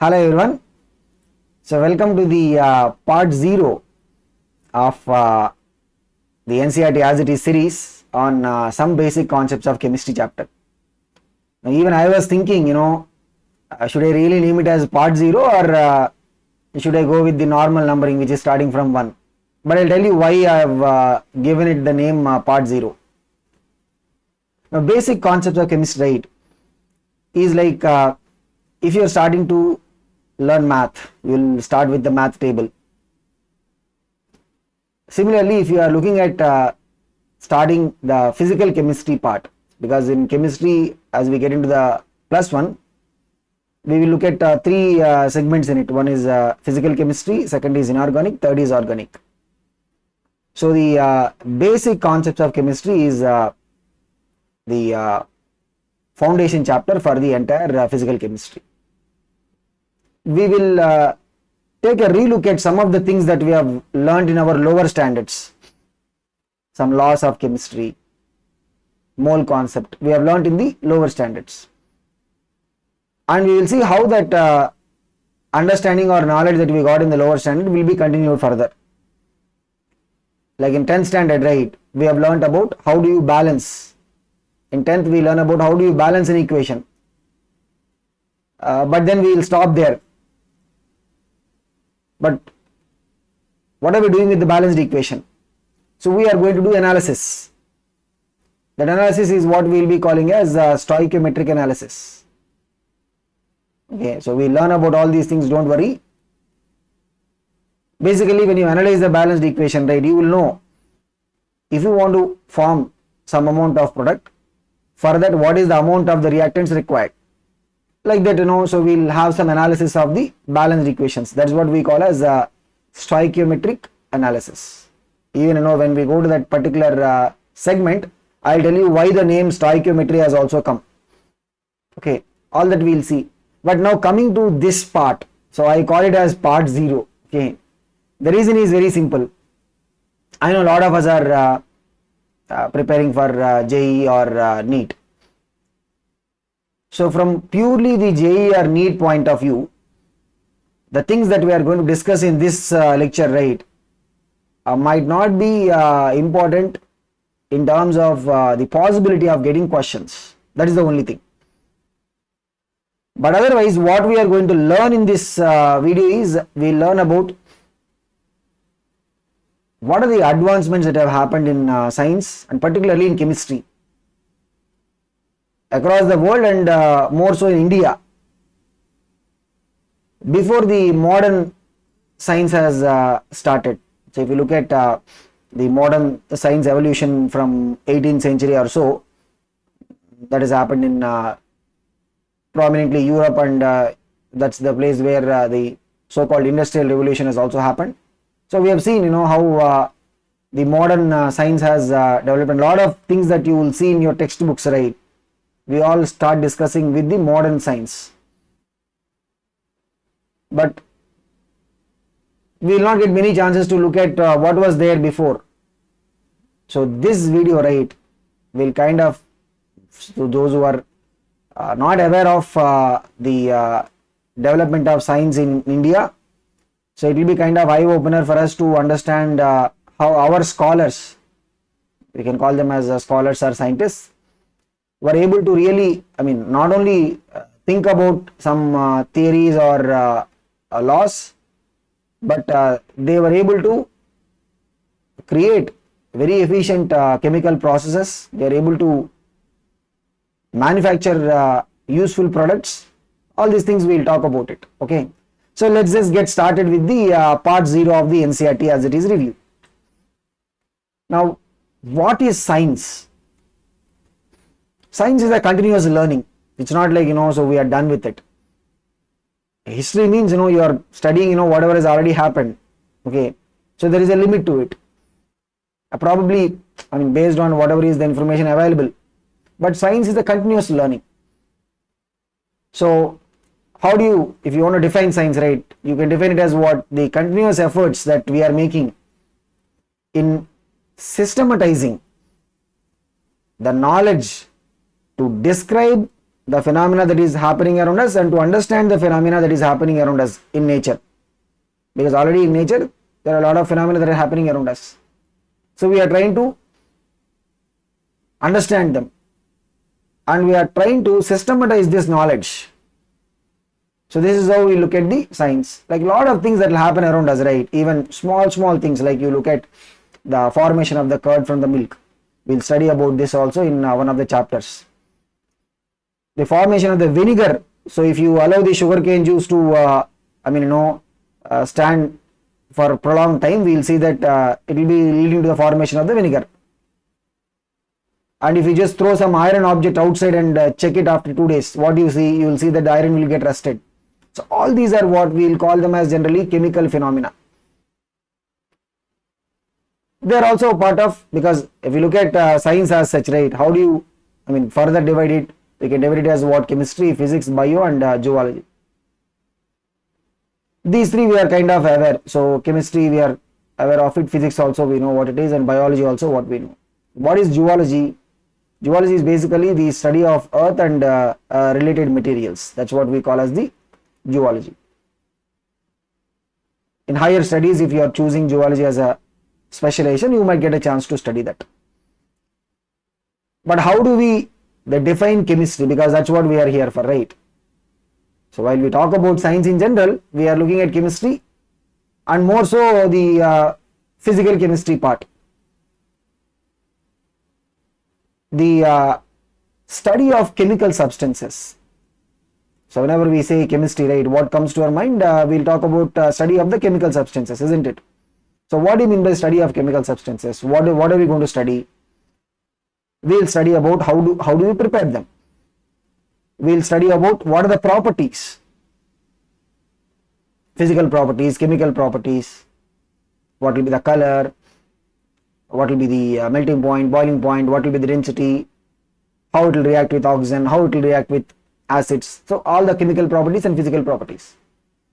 Hello everyone. So welcome to the part 0 of the NCERT as it is series on some basic concepts of chemistry chapter. Now even I was thinking, should I really name it as part 0 or should I go with the normal numbering which is starting from 1? But I'll tell you why I have given it the name part 0. Now basic concepts of chemistry, right, is like if you are starting to learn math, you will start with the math table. Similarly, if you are looking at starting the physical chemistry part, because in chemistry as we get into the +1, we will look at three segments in it. One is physical chemistry, second is inorganic, third is organic. So the basic concepts of chemistry is the foundation chapter for the entire physical chemistry. We will take a relook at some of the things that we have learned in our lower standards. Some laws of chemistry, mole concept we have learned in the lower standards, and we will see how that understanding or knowledge that we got in the lower standard will be continued further. Like in 10th standard, right, we have learned about how do you balance. In 10th we learn about how do you balance an equation, but then we will stop there. But what are we doing with the balanced equation? So we are going to do analysis. That analysis is what we will be calling as stoichiometric analysis. Okay, so we learn about all these things, don't worry. Basically, when you analyze the balanced equation, right, you will know if you want to form some amount of product, for that what is the amount of the reactants required. Like that, so we'll have some analysis of the balanced equations. That's what we call as stoichiometric analysis. Even when we go to that particular segment, I'll tell you why the name stoichiometry has also come. Okay, all that we'll see. But now coming to this part, so I call it as part 0. Okay, the reason is very simple. I know a lot of us are preparing for JEE or NEET. So from purely the JEE or NEET point of view, the things that we are going to discuss in this lecture, right, might not be important in terms of the possibility of getting questions. That is the only thing. But otherwise, what we are going to learn in this video is we learn about what are the advancements that have happened in science and particularly in chemistry across the world and more so in India. Before the modern science has started. So if you look at the modern science evolution from 18th century or so, that has happened in prominently Europe, and that's the place where the so-called industrial revolution has also happened. So we have seen how the modern science has developed, and a lot of things that you will see in your textbooks, right, we all start discussing with the modern science. But we will not get many chances to look at what was there before. So this video, right, will kind of, to those who are not aware of the development of science in India, so it will be kind of eye opener for us to understand how our scholars, we can call them as scholars or scientists, were able to really, not only think about some theories or laws, but they were able to create very efficient chemical processes. They are able to manufacture useful products. All these things we'll talk about it. Okay, so let's just get started with the part 0 of the NCERT as it is review. Now, what is science? Science is a continuous learning. It's not like, so we are done with it. History means, you are studying, whatever has already happened. Okay. So there is a limit to it. Probably, based on whatever is the information available. But science is a continuous learning. So how do you, if you want to define science, right, you can define it as what? The continuous efforts that we are making in systematizing the knowledge to describe the phenomena that is happening around us and to understand the phenomena that is happening around us in nature. Because already in nature, there are a lot of phenomena that are happening around us. So we are trying to understand them and we are trying to systematize this knowledge. So this is how we look at the science. Like a lot of things that will happen around us, right? Even small things, like you look at the formation of the curd from the milk. We'll study about this also in one of the chapters. The formation of the vinegar. So if you allow the sugarcane juice to, stand for a prolonged time, we'll see that it will be leading to the formation of the vinegar. And if you just throw some iron object outside and check it after 2 days, what do you see? You will see that the iron will get rusted. So all these are what we will call them as generally chemical phenomena. They are also a part of, because if you look at science as such, right, how do you, further divide it? We can divide it as what? Chemistry, physics, bio and zoology. These three we are kind of aware. So chemistry we are aware of it, physics also we know what it is, and biology also what we know. What is zoology? Zoology is basically the study of earth and related materials. That's what we call as the zoology. In higher studies, if you are choosing zoology as a specialization, you might get a chance to study that. But how do we define chemistry? Because that's what we are here for, right? So while we talk about science in general, we are looking at chemistry and more so the physical chemistry part. The study of chemical substances. So whenever we say chemistry, right, what comes to our mind? We'll talk about study of the chemical substances, isn't it? So what do you mean by study of chemical substances? What are we going to study? We'll study about how do we prepare them. We'll study about what are the properties, physical properties, chemical properties, what will be the color, what will be the melting point, boiling point, what will be the density, how it will react with oxygen, how it will react with acids. So all the chemical properties and physical properties.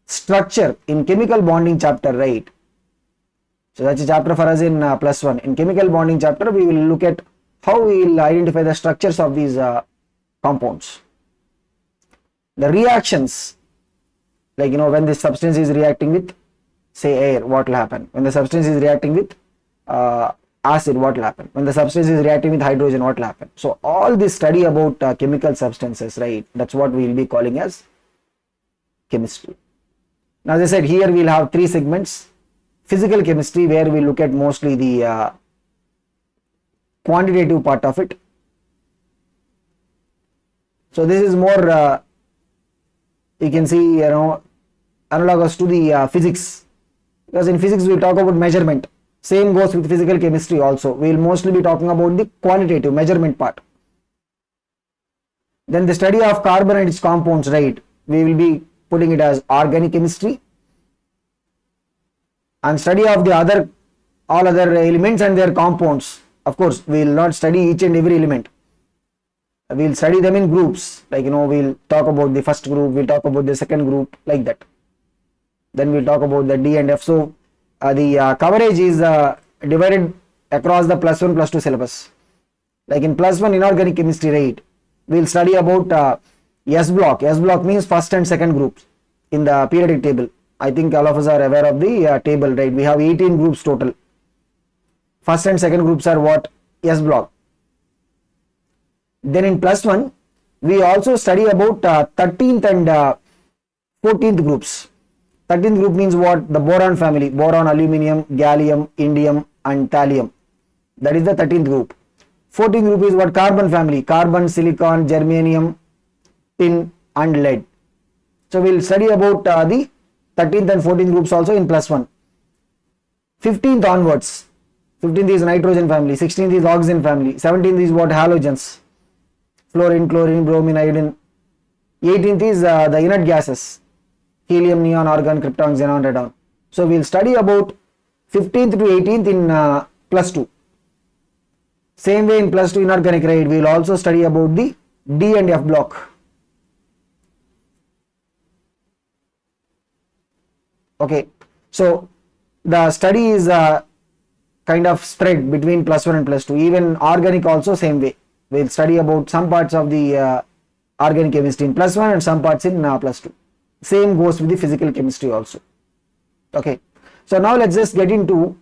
Structure in chemical bonding chapter, right? So that's a chapter for us in +1. In chemical bonding chapter, we will look at how we will identify the structures of these compounds. The reactions, like when this substance is reacting with, say, air, what will happen? When the substance is reacting with acid, what will happen? When the substance is reacting with hydrogen, what will happen? So all this study about chemical substances, right, that's what we will be calling as chemistry. Now as I said, here we will have 3 segments. Physical chemistry, where we look at mostly the quantitative part of it. So this is more you can see analogous to the physics, because in physics we talk about measurement. Same goes with physical chemistry also. We will mostly be talking about the quantitative measurement part. Then the study of carbon and its compounds, right, we will be putting it as organic chemistry. And study of the all other elements and their compounds. Of course, we will not study each and every element. We will study them in groups, like we will talk about the first group, we will talk about the second group, like that. Then we will talk about the D and F. So the coverage is divided across the +1, +2 syllabus. Like in +1 inorganic chemistry, right, we will study about S block. S block means first and second groups in the periodic table. I think all of us are aware of the table, right? We have 18 groups total. First and second groups are what? S block. Then in +1, we also study about 13th and 14th groups. 13th group means what? The boron family: boron, aluminium, gallium, indium and thallium. That is the 13th group. 14th group is what? Carbon family: carbon, silicon, germanium, tin and lead. So we will study about the 13th and 14th groups also in +1. 15th onwards, 15th is nitrogen family, 16th is oxygen family, 17th is what? Halogens: fluorine, chlorine, bromine, iodine. 18th is the inert gases: helium, neon, argon, krypton, xenon, radon. So we will study about 15th to 18th in +2. Same way in +2 inorganic, right, we will also study about the D and F block. Okay, so the study is kind of spread between +1 and +2. Even organic also same way. We will study about some parts of the organic chemistry in plus one and some parts in plus two. Same goes with the physical chemistry also. Okay, so now let's just get into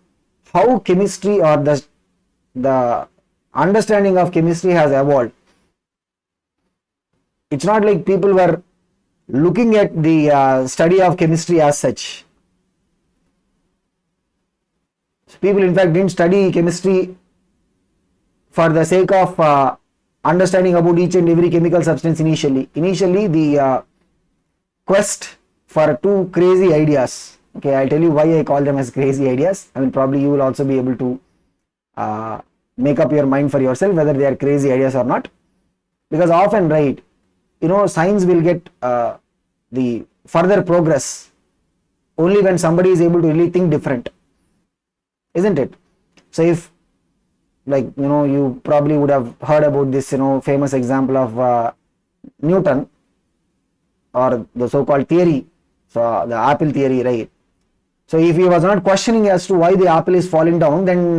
how chemistry or the understanding of chemistry has evolved. It's not like people were looking at the study of chemistry as such. So people in fact didn't study chemistry for the sake of understanding about each and every chemical substance initially. Initially the quest for two crazy ideas. Okay, I'll tell you why I call them as crazy ideas. I mean, probably you will also be able to make up your mind for yourself whether they are crazy ideas or not. Because often, right, science will get the further progress only when somebody is able to really think different, isn't it? So if, like, you probably would have heard about this, famous example of Newton, or the so-called theory, so the apple theory, right? So if he was not questioning as to why the apple is falling down, then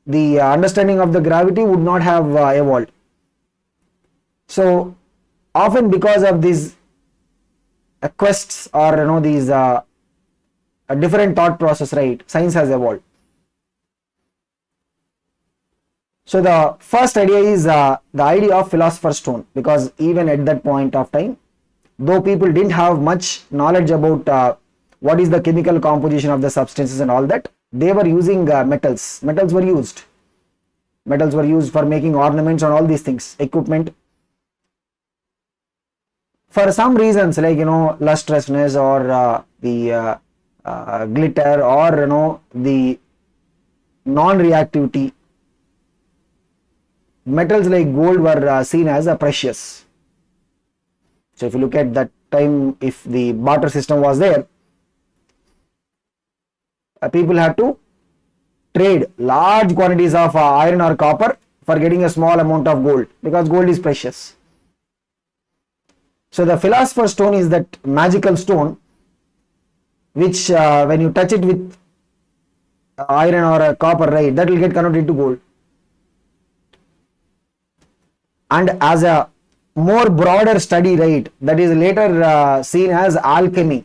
the understanding of the gravity would not have evolved. So often because of these quests or these a different thought process, right, science has evolved. So the first idea is the idea of philosopher's stone, because even at that point of time, though people didn't have much knowledge about what is the chemical composition of the substances and all that, they were using metals. Metals were used for making ornaments and all these things, equipment. For some reasons, like lustrousness or the glitter or the non-reactivity, metals like gold were seen as precious. So if you look at that time, if the barter system was there, people had to trade large quantities of iron or copper for getting a small amount of gold, because gold is precious. So the philosopher's stone is that magical stone which when you touch it with iron or copper, right, that will get converted into gold. And as a more broader study, right, that is later seen as alchemy.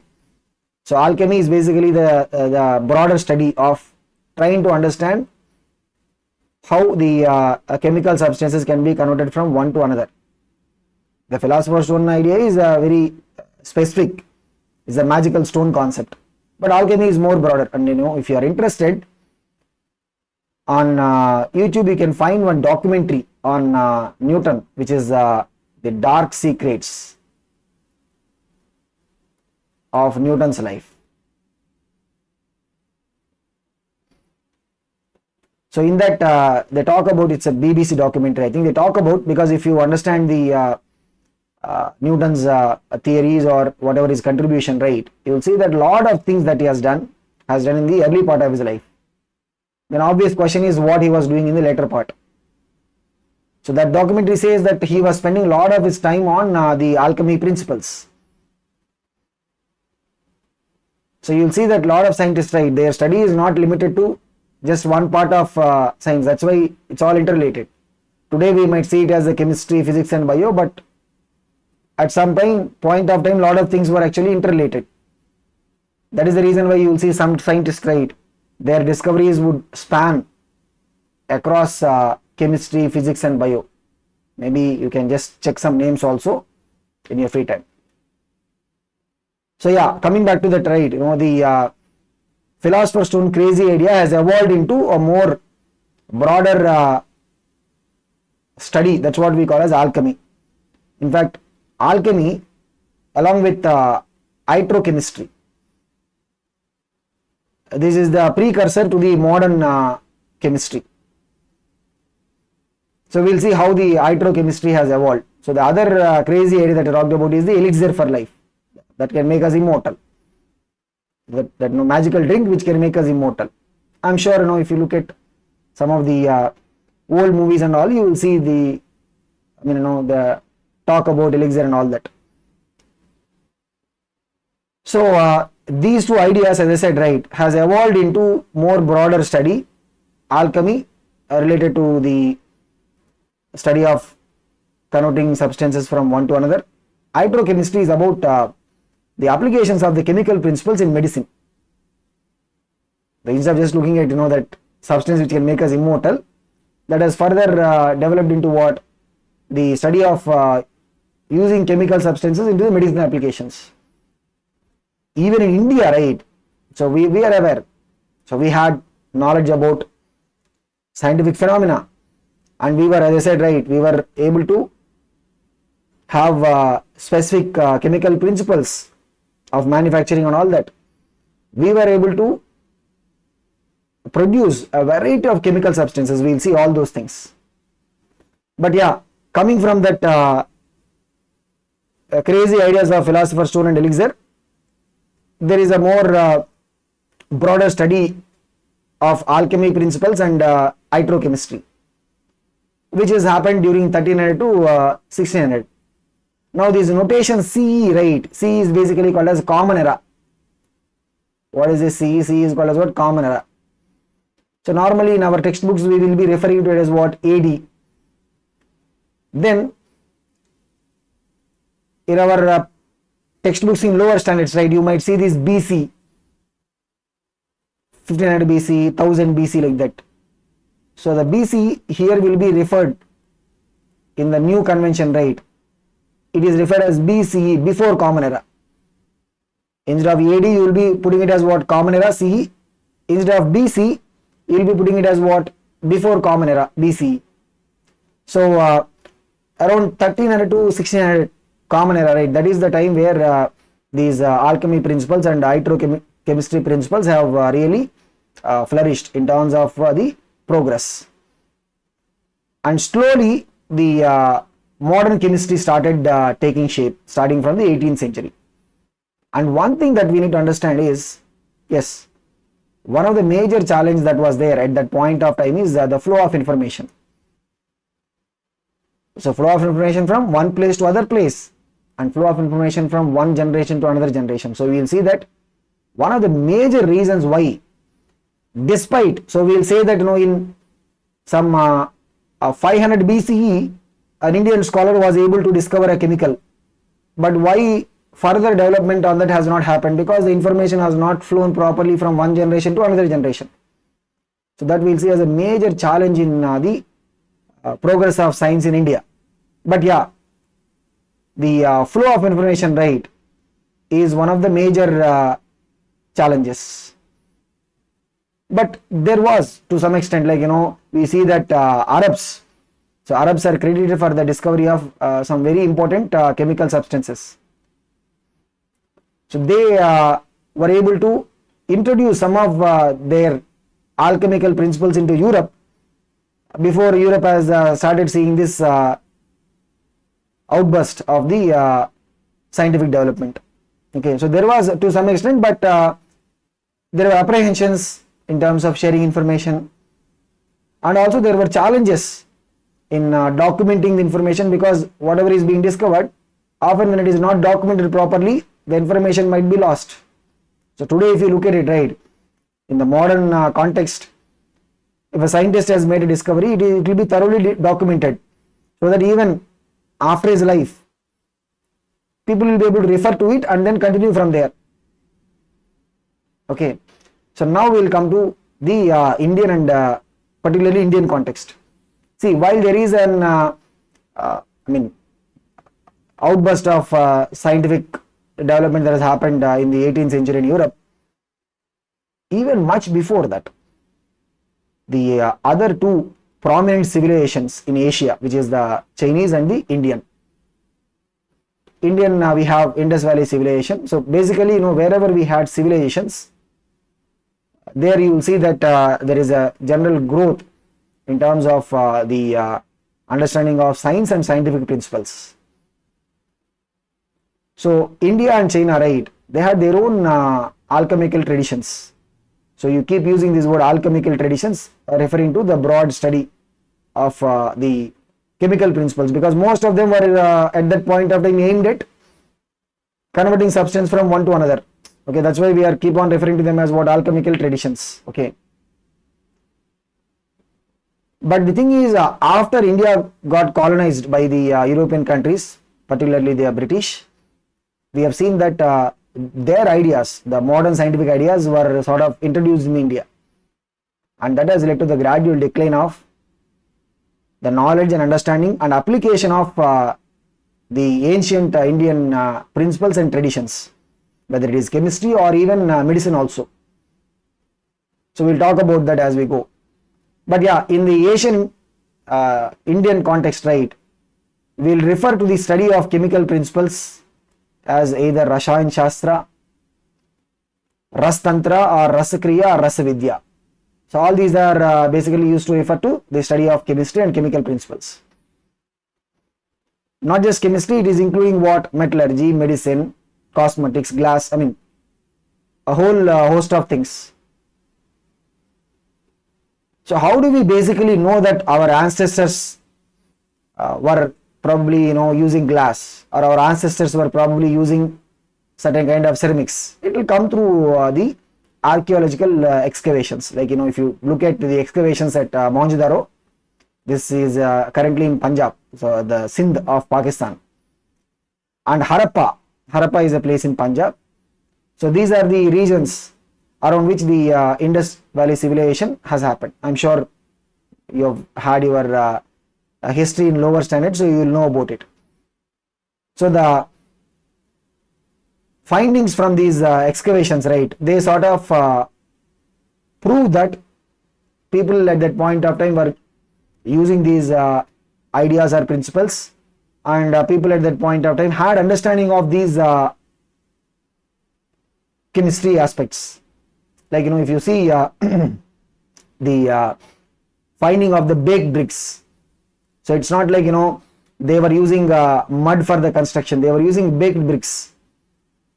So alchemy is basically the broader study of trying to understand how the chemical substances can be converted from one to another. The philosopher's stone idea is very specific, it's a magical stone concept, but alchemy is more broader. And if you are interested, on YouTube you can find one documentary on Newton, which is the dark secrets of Newton's life. So in that they talk about, it's a BBC documentary, I think they talk about, because if you understand the Newton's theories or whatever his contribution, right, you will see that a lot of things that he has done in the early part of his life. Then obvious question is what he was doing in the later part. So that documentary says that he was spending a lot of his time on the alchemy principles. So you'll see that a lot of scientists, right, their study is not limited to just one part of science. That's why it's all interrelated. Today we might see it as the chemistry, physics and bio, but at some point of time, a lot of things were actually interrelated. That is the reason why you will see some scientists, right, their discoveries would span across chemistry, physics and bio. Maybe you can just check some names also in your free time. So yeah, coming back to that, right, the philosopher's stone crazy idea has evolved into a more broader study. That's what we call as alchemy. In fact, alchemy along with hydrochemistry, this is the precursor to the modern chemistry. So we'll see how the hydrochemistry has evolved. So the other crazy idea that I talked about is the elixir for life, that can make us immortal. That magical drink which can make us immortal. I'm sure if you look at some of the old movies and all, you will see the the talk about elixir and all that. So these two ideas, as I said, right, has evolved into more broader study. Alchemy related to the study of converting substances from one to another. Hydrochemistry is about the applications of the chemical principles in medicine. Instead of just looking at that substance which can make us immortal, that has further developed into what? The study of using chemical substances into the medicinal applications. Even in India, right? So we are aware. So we had knowledge about scientific phenomena, and we were, as I said, right, we were able to have specific chemical principles of manufacturing and all that. We were able to produce a variety of chemical substances. We will see all those things. But yeah, coming from that crazy ideas of Philosopher's Stone and elixir, there is a more broader study of alchemy principles and hydrochemistry, which has happened during 1300 to 1600. Now this notation CE, right? CE is basically called as common era. What is this CE? CE is called as what? Common era. So normally in our textbooks we will be referring to it as what? AD. Then in our textbooks in lower standards, right, you might see this BC, 1500 BC, 1000 BC, like that. So the BC here will be referred in the new convention, right? It is referred as BCE, before common era. Instead of AD, you will be putting it as what? Common era, CE. Instead of BC, you will be putting it as what? Before common era, BCE. So around 1300 to 1600 common era, right? That is the time where these alchemy principles and hydrochemistry principles have really flourished in terms of the progress. And slowly the modern chemistry started taking shape, starting from the 18th century. And one thing that we need to understand is, yes, one of the major challenges that was there at that point of time is the flow of information. So flow of information from one place to other place, and flow of information from one generation to another generation. So we will see that one of the major reasons why, despite, so we will say that in some 500 BCE, an Indian scholar was able to discover a chemical, but why further development on that has not happened? Because the information has not flown properly from one generation to another generation. So that we will see as a major challenge in the progress of science in India. But yeah, the flow of information, right, is one of the major challenges. But there was, to some extent, like we see that Arabs, so Arabs are credited for the discovery of some very important chemical substances. So they were able to introduce some of their alchemical principles into Europe before Europe has started seeing this outburst of the scientific development. Okay, so there was, to some extent, but there were apprehensions in terms of sharing information, and also there were challenges in documenting the information, because whatever is being discovered, often when it is not documented properly, the information might be lost. So today if you look at it, right, in the modern context, if a scientist has made a discovery, it will be thoroughly documented, so that even after his life, people will be able to refer to it and then continue from there. Okay, so now we will come to the Indian and particularly Indian context. See, while there is an outburst of scientific development that has happened in the 18th century in Europe, even much before that, the other two prominent civilizations in Asia, which is the Chinese and the Indian, we have Indus Valley civilization. So basically, wherever we had civilizations, there you will see that there is a general growth in terms of the understanding of science and scientific principles. So India and China, right, they had their own alchemical traditions. So you keep using this word alchemical traditions, referring to the broad study of the chemical principles, because most of them were at that point of time aimed at converting substance from one to another. Okay, that's why we are keep on referring to them as what? Alchemical traditions. Okay, But the thing is, after India got colonized by the European countries, particularly the British, we have seen that their ideas, the modern scientific ideas, were sort of introduced in India, and that has led to the gradual decline of the knowledge and understanding and application of the ancient Indian principles and traditions, whether it is chemistry or even medicine also. So we'll talk about that as we go. But yeah, in the Asian Indian context, right, we'll refer to the study of chemical principles as either Rasayan Shastra, Ras Tantra, or Rasakriya, or Rasavidya. So all these are basically used to refer to the study of chemistry and chemical principles. Not just chemistry, it is including what? Metallurgy, medicine, cosmetics, glass, I mean a whole host of things. So how do we basically know that our ancestors were probably using glass, or our ancestors were probably using certain kind of ceramics? It will come through the archaeological excavations. Like if you look at the excavations at Mohenjo-daro, this is currently in Punjab, so the Sindh of Pakistan, and Harappa is a place in Punjab. So these are the regions around which the Indus Valley civilization has happened. I'm sure you have had your history in lower standard, so you will know about it. So the findings from these excavations, right, they sort of prove that people at that point of time were using these ideas or principles, and people at that point of time had understanding of these chemistry aspects. Like if you see the finding of the baked bricks, so it's not like they were using mud for the construction, they were using baked bricks.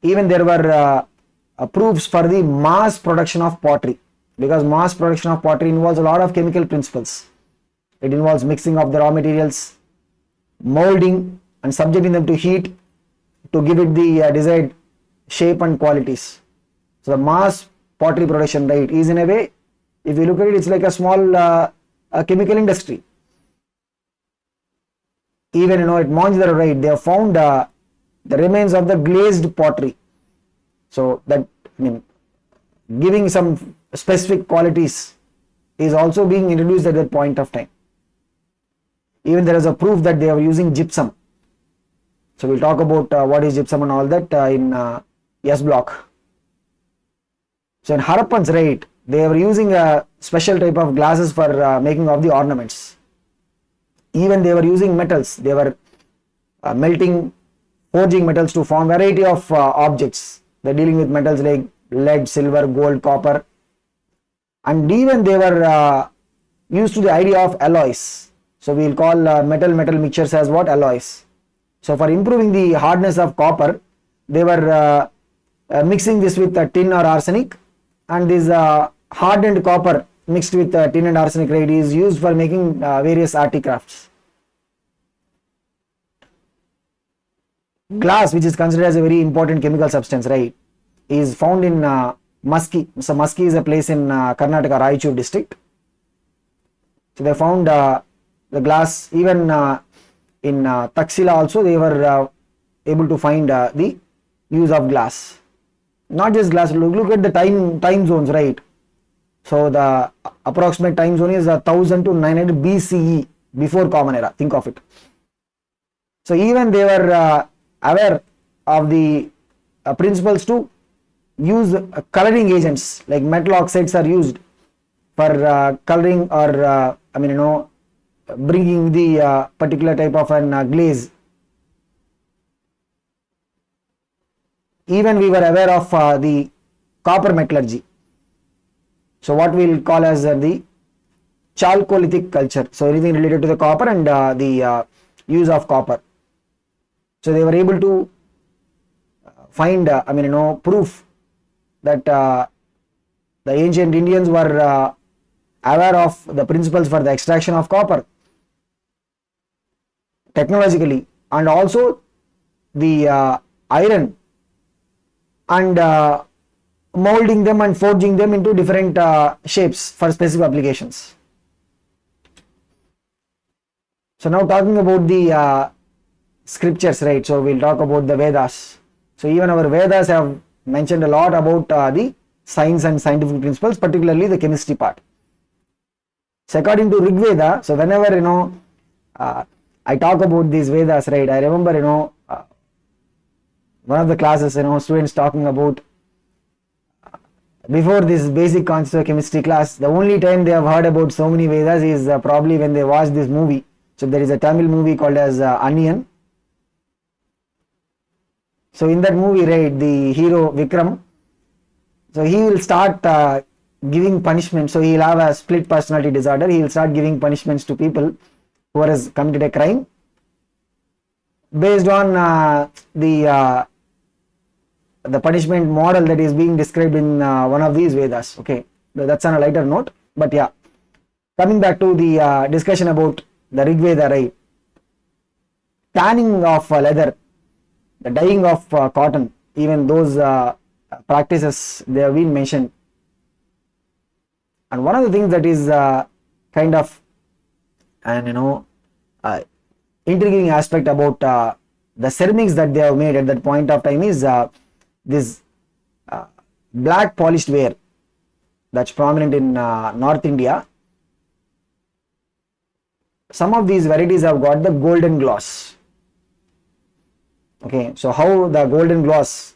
Even there were proofs for the mass production of pottery, because mass production of pottery involves a lot of chemical principles. It involves mixing of the raw materials, molding and subjecting them to heat to give it the desired shape and qualities. So the mass pottery production, right, is in a way, if you look at it, it's like a small chemical industry. Even at Mohenjo-daro, right, they have found the remains of the glazed pottery. So that, giving some specific qualities is also being introduced at that point of time. Even there is a proof that they are using gypsum. So we'll talk about what is gypsum and all that in S block. So in Harappans, right, they were using a special type of glasses for making of the ornaments. Even they were using metals. They were melting, forging metals to form variety of objects. They're dealing with metals like lead, silver, gold, copper, and even they were used to the idea of alloys. So we'll call metal mixtures as what? Alloys. So for improving the hardness of copper, they were mixing this with tin or arsenic, and this hardened copper mixed with tin and arsenic, right, is used for making various articrafts. Glass, which is considered as a very important chemical substance, right, is found in Maski. So Maski is a place in Karnataka, Raichur district. So they found the glass. Even in Taxila also they were able to find the use of glass. Not just glass, look at the time zones, right. So the approximate time zone is 1000 to 900 BCE, before Common Era. Think of it. So even they were aware of the principles to use coloring agents, like metal oxides are used for coloring or bringing the particular type of an glaze. Even we were aware of the copper metallurgy. So what we'll call as the chalcolithic culture. So anything related to the copper and the use of copper. So they were able to find proof that the ancient Indians were aware of the principles for the extraction of copper technologically, and also the iron, and molding them and forging them into different shapes for specific applications. So now talking about the scriptures, right? So we'll talk about the Vedas. So even our Vedas have mentioned a lot about the science and scientific principles, particularly the chemistry part. So according to Rig Veda, so whenever I talk about these Vedas, right, I remember one of the classes, students talking about before this basic concept of chemistry class, the only time they have heard about so many Vedas is probably when they watched this movie. So there is a Tamil movie called as Onion. So in that movie, right, the hero Vikram, so he will start giving punishment. So he will have a split personality disorder. He will start giving punishments to people who has committed a crime based on the punishment model that is being described in one of these Vedas. Okay, that's on a lighter note. But yeah, coming back to the discussion about the Rig Veda, right? Tanning of leather, the dyeing of cotton, even those practices, they have been mentioned. And one of the things that is kind of an intriguing aspect about the ceramics that they have made at that point of time is this black polished ware that's prominent in North India. Some of these varieties have got the golden gloss. Okay, so how the golden gloss,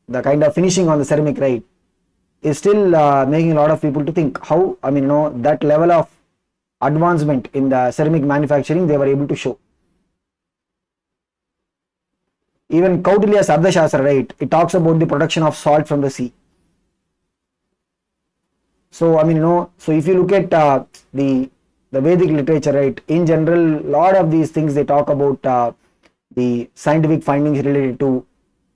the kind of finishing on the ceramic, right, is still making a lot of people to think how, that level of advancement in the ceramic manufacturing they were able to show. Even Kautilya's Ardhashastra, right, it talks about the production of salt from the sea. So, so if you look at the Vedic literature, right, in general, lot of these things they talk about the scientific findings related to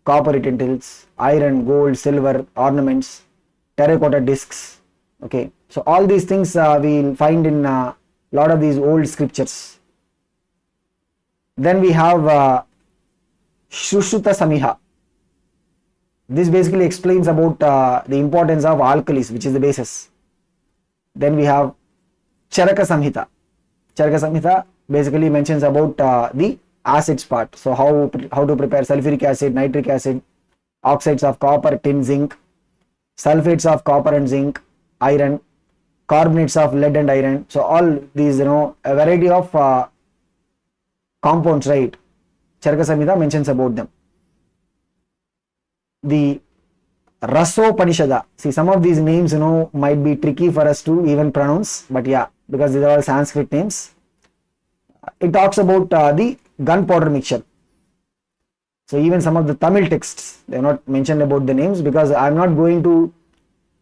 copper utensils, iron, gold, silver, ornaments, terracotta discs. Okay, so all these things we'll find in a lot of these old scriptures. Then we have Shushruta Samiha. This basically explains about the importance of alkalis, which is the basis. Then we have Charaka Samhita. Charaka Samhita basically mentions about the acids part. So how to prepare sulfuric acid, nitric acid, oxides of copper, tin, zinc, sulfates of copper and zinc, iron, carbonates of lead and iron. So all these, a variety of compounds, right? Charaka Samhita mentions about them. The Rasopanishada. See, some of these names, might be tricky for us to even pronounce, but yeah, because these are all Sanskrit names. It talks about the gunpowder mixture. So even some of the Tamil texts, they are not mentioned about the names, because I am not going to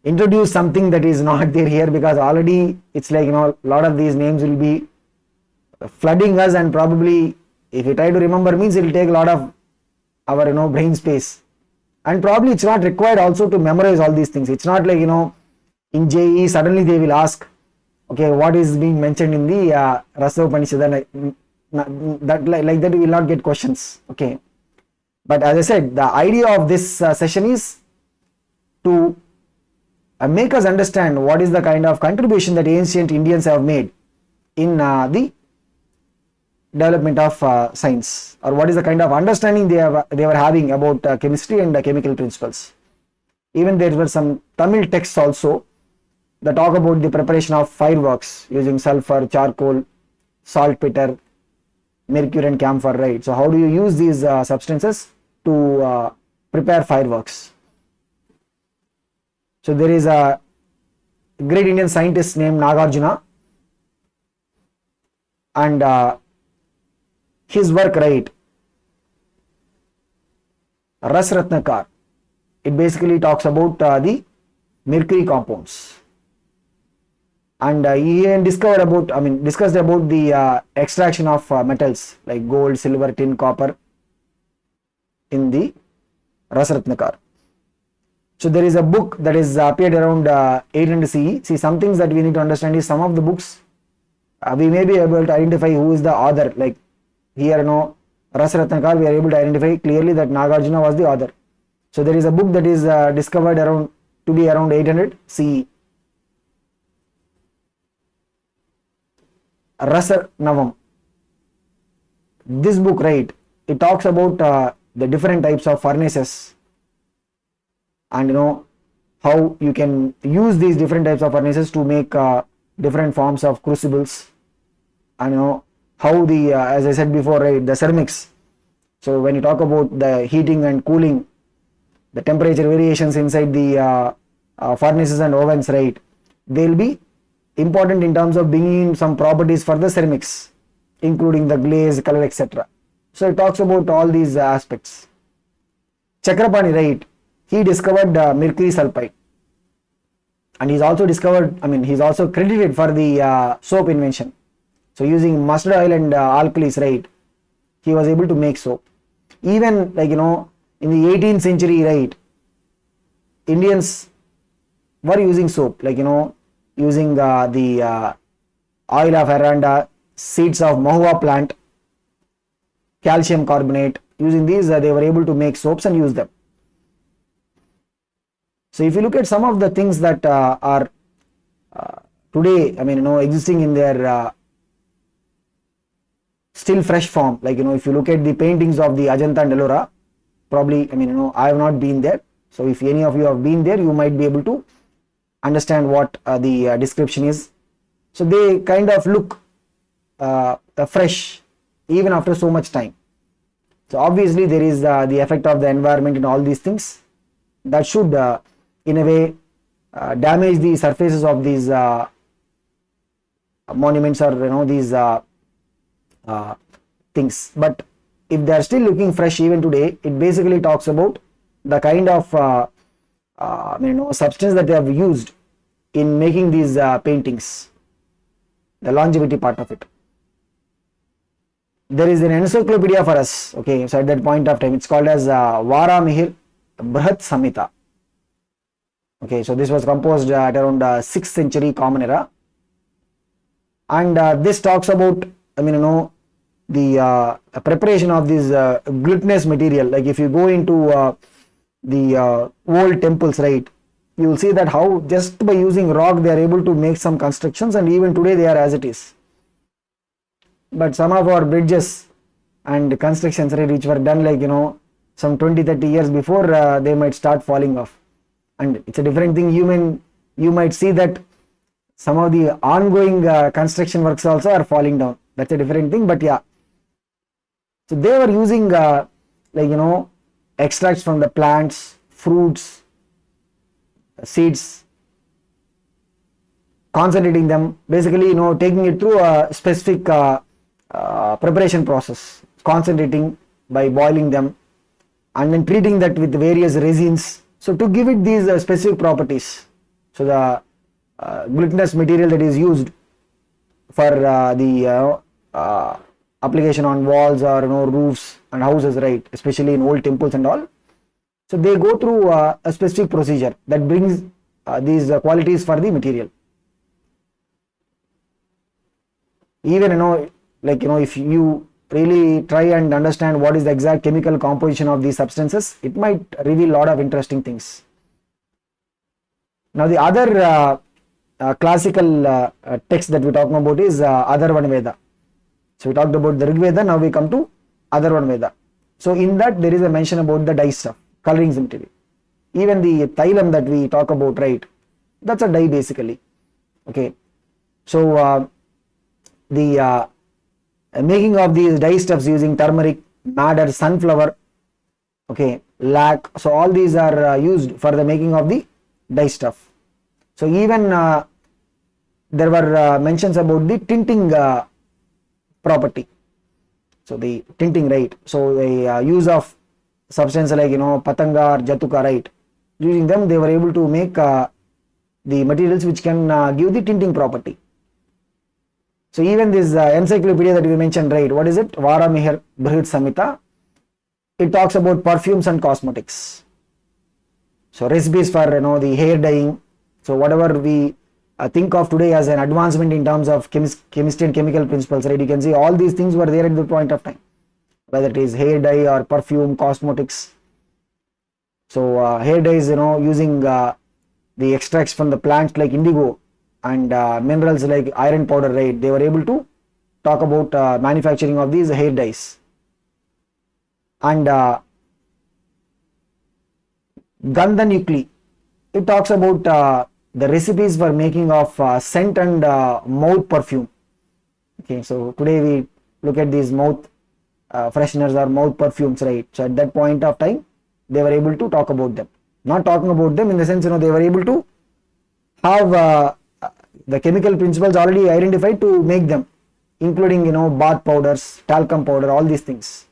introduce something that is not there here, because already it's like, a lot of these names will be flooding us, and probably if we try to remember means it will take a lot of our brain space, and probably it's not required also to memorize all these things. It's not like in JEE suddenly they will ask, okay, what is being mentioned in the Rasopanishad, that like that we will not get questions. Okay, but as I said, the idea of this session is to make us understand what is the kind of contribution that ancient Indians have made in the development of science, or what is the kind of understanding they were having about chemistry and chemical principles. Even there were some Tamil texts also that talk about the preparation of fireworks using sulfur, charcoal, saltpeter, mercury and camphor, right? So how do you use these substances to prepare fireworks? So there is a great Indian scientist named Nagarjuna, and his work, right, Ras Ratnakar, it basically talks about the mercury compounds, and he discovered about, discussed about the extraction of metals like gold, silver, tin, copper in the Ras Ratnakar. So there is a book that is appeared around 800 CE. See, some things that we need to understand is some of the books we may be able to identify who is the author. Like here, Ras Ratnakar, we are able to identify clearly that Nagarjuna was the author. So there is a book that is discovered around 800 CE. Rasar Navam. This book, right, it talks about the different types of furnaces, and how you can use these different types of furnaces to make different forms of crucibles, and how the as I said before, right, the ceramics. So when you talk about the heating and cooling, the temperature variations inside the furnaces and ovens, right, they will be important in terms of bringing in some properties for the ceramics, including the glaze, color, etc. So it talks about all these aspects. Chakrapani, right, he discovered mercury sulfide, and he's also he's also credited for the soap invention. So using mustard oil and alkalis, right, he was able to make soap. Even like in the 18th century, right, Indians were using soap, like using the oil of aranda, seeds of mahua plant, calcium carbonate. Using these, they were able to make soaps and use them. So if you look at some of the things that are today, existing in their still fresh form, like if you look at the paintings of the Ajanta and Ellora, probably I have not been there. So if any of you have been there, you might be able to understand what the description is. So they kind of look fresh even after so much time. So obviously there is the effect of the environment and all these things that should in a way damage the surfaces of these monuments, or these things. But if they are still looking fresh even today, it basically talks about the kind of substance that they have used in making these paintings, the longevity part of it. There is an encyclopedia for us, okay, so at that point of time it's called as Varamihir Brihat Samhita. Okay, so this was composed at around 6th century Common Era, and this talks about the preparation of this glutinous material. Like if you go into the old temples, right, you will see that how just by using rock they are able to make some constructions, and even today they are as it is. But some of our bridges and constructions, right, which were done like some 20-30 years before, they might start falling off, and it's a different thing. You might see that some of the ongoing construction works also are falling down. That's a different thing, but yeah. So they were using extracts from the plants, fruits, seeds, concentrating them, basically taking it through a specific preparation process, concentrating by boiling them and then treating that with various resins, so to give it these specific properties. So the glutinous material that is used for the application on walls or roofs and houses, right, especially in old temples and all. So they go through a specific procedure that brings these qualities for the material. Even if you really try and understand what is the exact chemical composition of these substances, it might reveal a lot of interesting things. Now the other classical text that we're talking about is Atharvana Veda. So we talked about the Rig Veda, now we come to Atharvana Veda. So in that there is a mention about the dye stuff, colorings material. Even the Thailam that we talk about, right, that's a dye basically. Okay, so the making of these dye stuffs using turmeric, madder, sunflower, okay, lac, so all these are used for the making of the dye stuff. So even there were mentions about the tinting property. So the tinting, right, so the use of substance like patanga or jatuka, right, using them they were able to make the materials which can give the tinting property. So even this encyclopedia that we mentioned, right, what is it, Varamihir Brihat Samhita, it talks about perfumes and cosmetics. So recipes for the hair dyeing. So whatever we think of today as an advancement in terms of chemistry and chemical principles, right, you can see all these things were there at the point of time, whether it is hair dye or perfume, cosmetics. So hair dye is using the extracts from the plants like indigo and minerals like iron powder, right, they were able to talk about manufacturing of these hair dyes. And Gandha Nukli, it talks about the recipes for making of scent and mouth perfume. Okay, so today we look at these mouth fresheners or mouth perfumes, right? So at that point of time, they were able to talk about them. Not talking about them in the sense, they were able to have the chemical principles already identified to make them, including, bath powders, talcum powder, all these things.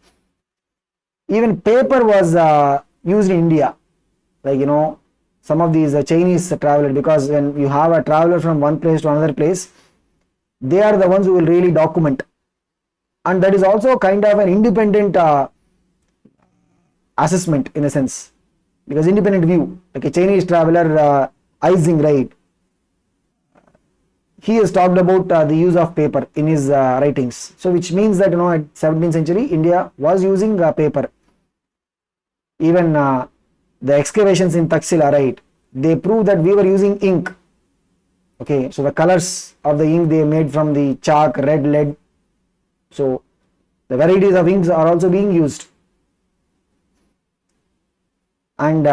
Even paper was used in India, like, some of these Chinese travelers, because when you have a traveler from one place to another place, they are the ones who will really document. And that is also kind of an independent assessment in a sense, because independent view, like a Chinese traveler, Ising, right? He has talked about the use of paper in his writings. So which means that, at 17th century, India was using paper. Even the excavations in Taxila, right, they prove that we were using ink. Okay, so the colors of the ink they made from the chalk, red, lead. So the varieties of inks are also being used. And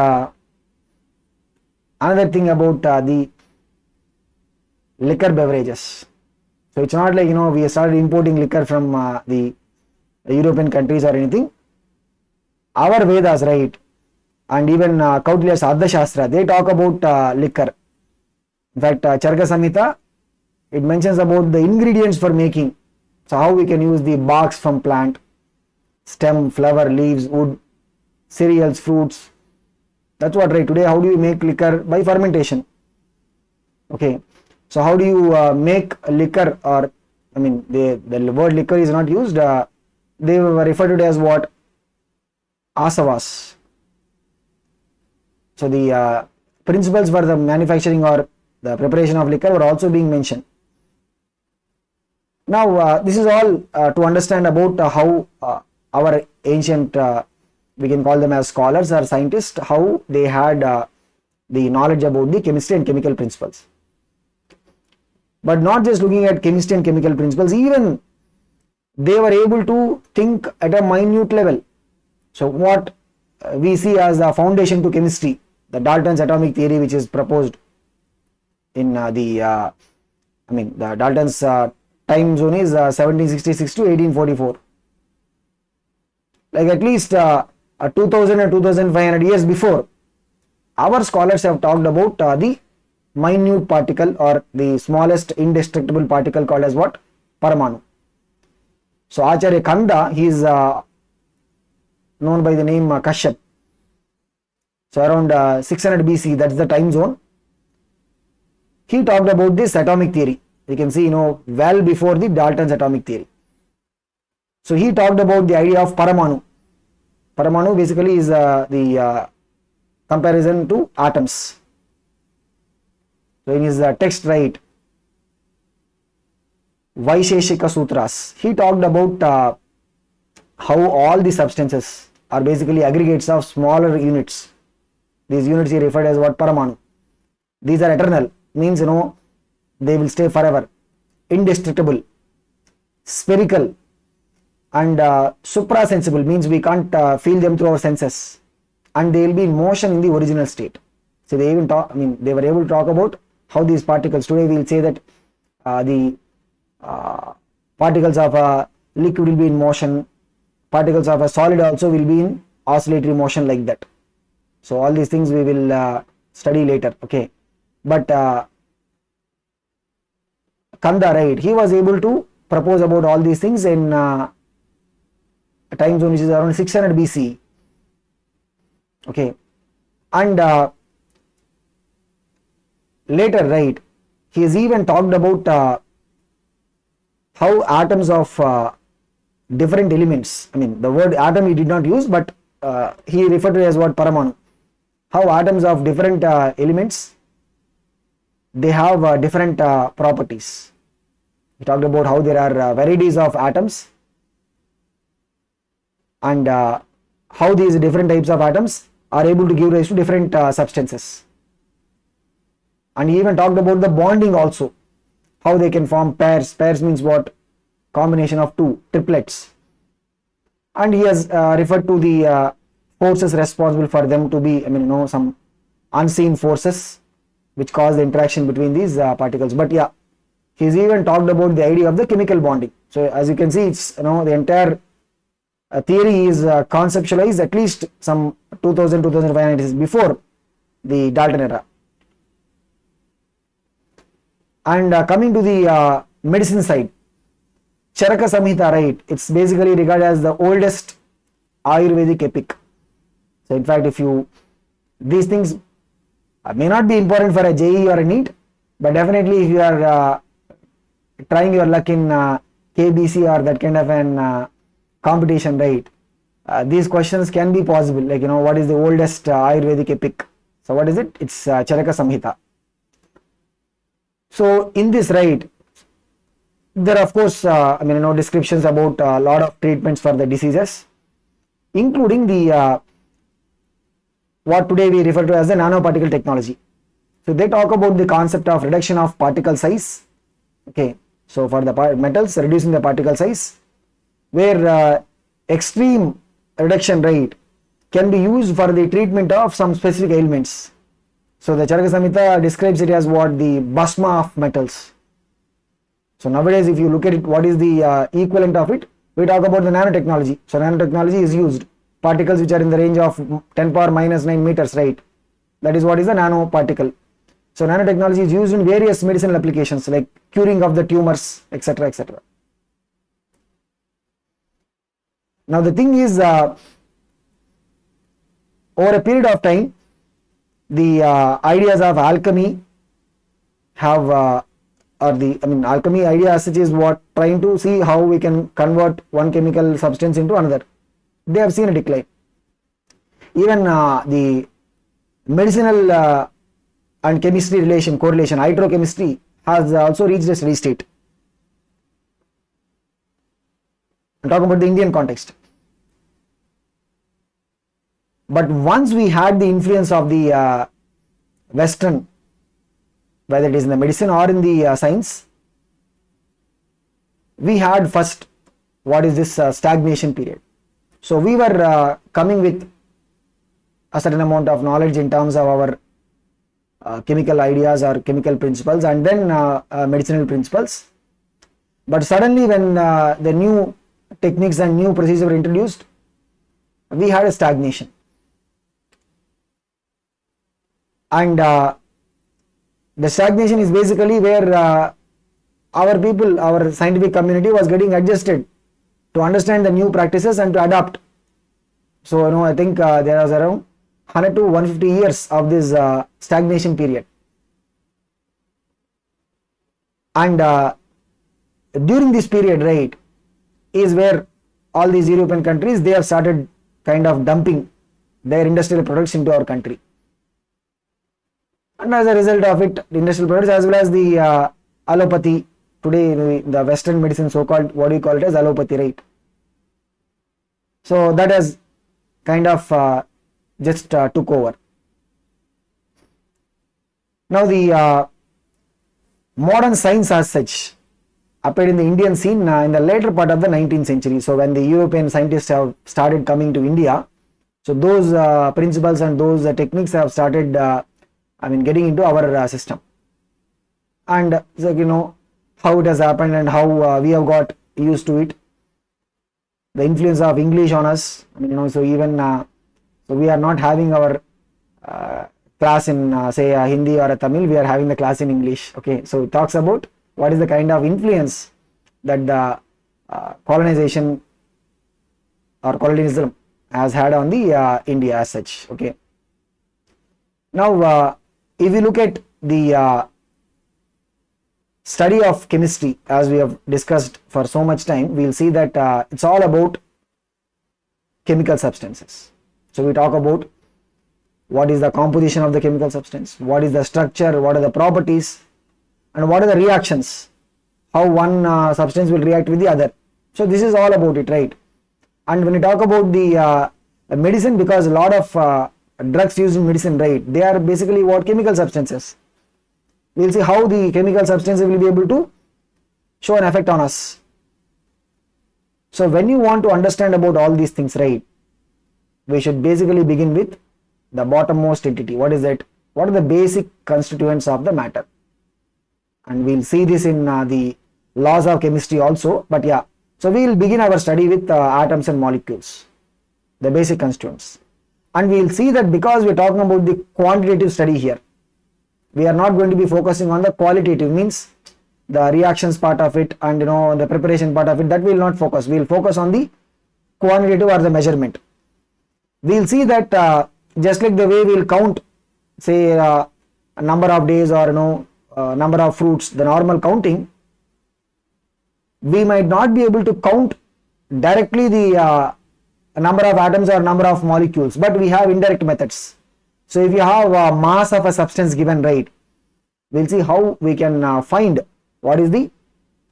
another thing about the liquor beverages. So it's not like, we started importing liquor from the European countries or anything. Our Vedas, right, and even Kautilya's Ardhashastra, they talk about liquor. In fact, Charaka Samhita, it mentions about the ingredients for making. So how we can use the barks from plant, stem, flower, leaves, wood, cereals, fruits. That's what, right? Today, how do you make liquor? By fermentation. Okay. So how do you make liquor, or, the word liquor is not used. They were referred to as what? Asavas. So the principles for the manufacturing or the preparation of liquor were also being mentioned. Now this is all to understand about how our ancient, we can call them as scholars or scientists, how they had the knowledge about the chemistry and chemical principles. But not just looking at chemistry and chemical principles, even they were able to think at a minute level. So what we see as a foundation to chemistry, the Dalton's atomic theory, which is proposed in the Dalton's time zone is 1766 to 1844. Like at least 2000 and 2500 years before, our scholars have talked about the minute particle or the smallest indestructible particle called as what? Paramanu. So Acharya Kanda, he is known by the name Kashyap. So around 600 BC, that's the time zone. He talked about this atomic theory. You can see, well before the Dalton's atomic theory. So he talked about the idea of Paramanu. Paramanu basically is the comparison to atoms. So in his text, right, Vaisheshika Sutras, he talked about how all the substances are basically aggregates of smaller units. These units he referred as what? Paramanu. These are eternal, means they will stay forever, indestructible, spherical, and suprasensible, means we can't feel them through our senses, and they will be in motion in the original state. So they even talk, they were able to talk about how these particles, today we will say that the particles of a liquid will be in motion, particles of a solid also will be in oscillatory motion, like that. So all these things we will study later, okay. But Kanda, right, he was able to propose about all these things in a time zone which is around 600 BC, okay. And later, right, he has even talked about how atoms of different elements, the word atom he did not use, but he referred to it as what? Paramanu. How atoms of different elements, they have different properties. He talked about how there are varieties of atoms, and how these different types of atoms are able to give rise to different substances. And he even talked about the bonding also, how they can form pairs. Pairs means what? combination of two triplets, and he has referred to the forces responsible for them to be, some unseen forces which cause the interaction between these particles. But yeah, he's even talked about the idea of the chemical bonding. So as you can see, it's the entire theory is conceptualized at least some 2000-2500 years before the Dalton era. And coming to the medicine side, Charaka Samhita, right, it's basically regarded as the oldest Ayurvedic epic. So in fact, these things may not be important for a JEE or a NEET, but definitely if you are trying your luck in KBC or that kind of an competition, right, these questions can be possible, like what is the oldest Ayurvedic epic? So what is it? It's Charaka Samhita. So in this, right, there are of course descriptions about a lot of treatments for the diseases, including the what today we refer to as the nanoparticle technology. So they talk about the concept of reduction of particle size. Okay, so for the metals, reducing the particle size, where extreme reduction rate can be used for the treatment of some specific ailments. So the Charaka Samhita describes it as what the bhasma of metals. So nowadays, if you look at it, what is the equivalent of it? We talk about the nanotechnology. So nanotechnology is used particles which are in the range of 10 power minus 9 meters, right? That is what is the nanoparticle. So nanotechnology is used in various medicinal applications like curing of the tumors, etc., etc. Now the thing is, over a period of time, the ideas of alchemy have alchemy idea as such is what trying to see how we can convert one chemical substance into another. They have seen a decline. Even the medicinal and chemistry correlation, hydrochemistry has also reached a steady state. I'm talking about the Indian context. But once we had the influence of the Western, whether it is in the medicine or in the science, we had first what is this stagnation period. So we were coming with a certain amount of knowledge in terms of our chemical ideas or chemical principles, and then medicinal principles. But suddenly when the new techniques and new procedures were introduced, we had a stagnation. And the stagnation is basically where our people, our scientific community was getting adjusted to understand the new practices and to adapt. So I think there was around 100 to 150 years of this stagnation period. And during this period, right, is where all these European countries, they have started kind of dumping their industrial products into our country. And as a result of it, the industrial products as well as the allopathy, today the Western medicine, so-called, what do you call it as allopathy, right? So that has kind of just took over. Now the modern science as such appeared in the Indian scene in the later part of the 19th century. So when the European scientists have started coming to India, so those principles and those techniques have started getting into our system. And how it has happened and how we have got used to it. The influence of English on us, so even so we are not having our class in say Hindi or a Tamil, we are having the class in English. Okay, so it talks about what is the kind of influence that the colonization or colonialism has had on the India as such. Okay, now if we look at the study of chemistry, as we have discussed for so much time, we will see that it's all about chemical substances. So we talk about what is the composition of the chemical substance, what is the structure, what are the properties, and what are the reactions, how one substance will react with the other. So this is all about it, right? And when we talk about the medicine, because a lot of drugs used in medicine, right, they are basically what chemical substances. We will see how the chemical substances will be able to show an effect on us. So when you want to understand about all these things, right, we should basically begin with the bottommost entity. What is it? What are the basic constituents of the matter? And we'll see this in the laws of chemistry also. But yeah, so we will begin our study with atoms and molecules, the basic constituents. And we will see that because we are talking about the quantitative study here, we are not going to be focusing on the qualitative, means the reactions part of it and the preparation part of it. That we will not focus. We will focus on the quantitative or the measurement. We will see that just like the way we will count, say a number of days or number of fruits, the normal counting, we might not be able to count directly the number of atoms or number of molecules, but we have indirect methods. So if you have a mass of a substance given, right, we'll see how we can find what is the